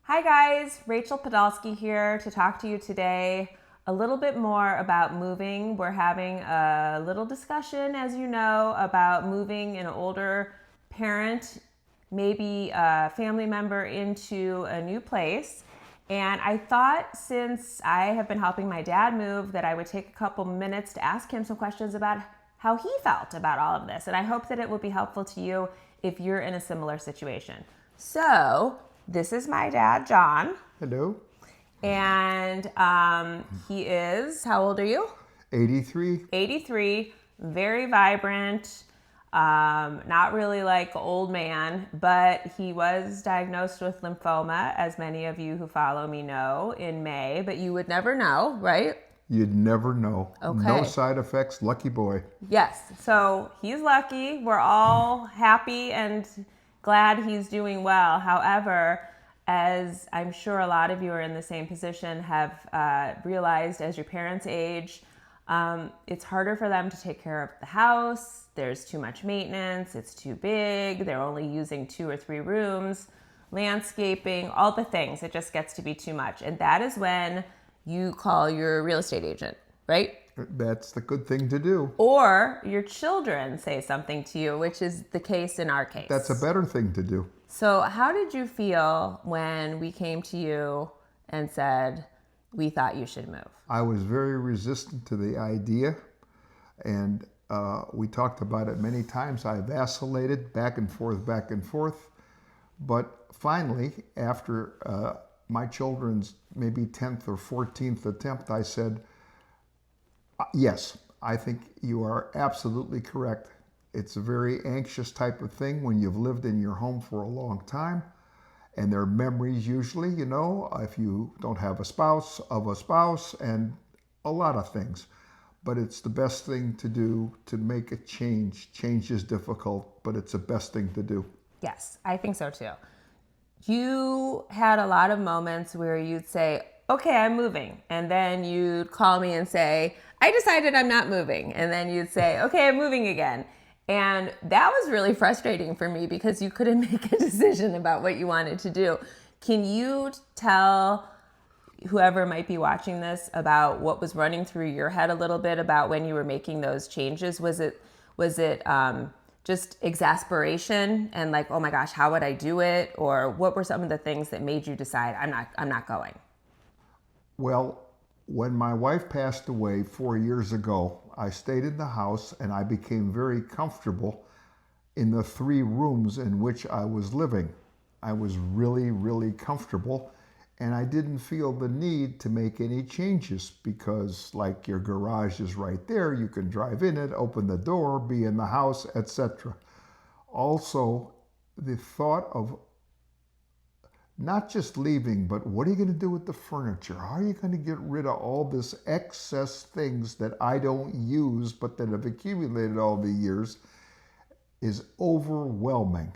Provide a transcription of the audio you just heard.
Hi guys, Rachel Podolsky here to talk to you today a little bit more about moving. We're having a little discussion, as you know, about moving an older parent, maybe a family member, into a new place. And I thought, since I have been helping my dad move, that I would take a couple minutes to ask him some questions about how he felt about all of this. And I hope that it will be helpful to you if you're in a similar situation. So, this is my dad, John, Hello. and he is, how old are you? 83. 83, very vibrant, not really like old man, but he was diagnosed with lymphoma, as many of you who follow me know, in May, but you would never know, right? You'd never know. Okay. No side effects. Lucky boy. Yes, so he's lucky. We're all happy and glad he's doing well. However, as I'm sure a lot of you are in the same position, have realized as your parents age, it's harder for them to take care of the house. There's too much maintenance. It's too big. They're only using 2 or 3 rooms, landscaping, all the things. It just gets to be too much. And that is when you call your real estate agent, right? That's the good thing to do. Or your children say something to you, which is the case in our case. That's a better thing to do. So how did you feel when we came to you and said, we thought you should move? I was very resistant to the idea, and we talked about it many times. I vacillated back and forth. But finally, after my children's maybe 10th or 14th attempt, I said, yes, I think you are absolutely correct. It's a very anxious type of thing when you've lived in your home for a long time. And there are memories usually, if you don't have a spouse, and a lot of things. But it's the best thing to do to make a change. Change is difficult, but it's the best thing to do. Yes, I think so too. You had a lot of moments where you'd say, okay, I'm moving. And then you'd call me and say, I decided I'm not moving. And then you'd say, okay, I'm moving again. And that was really frustrating for me because you couldn't make a decision about what you wanted to do. Can you tell whoever might be watching this about what was running through your head a little bit about when you were making those changes? Was it just exasperation and like, oh my gosh, how would I do it? Or what were some of the things that made you decide I'm not going? Well, when my wife passed away 4 years ago, I stayed in the house and I became very comfortable in the 3 rooms in which I was living. I was really, really comfortable, and I didn't feel the need to make any changes because, like, your garage is right there. You can drive in it, open the door, be in the house, etc. Also, the thought of not just leaving, but what are you going to do with the furniture? How are you going to get rid of all this excess things that I don't use but that have accumulated all the years is overwhelming.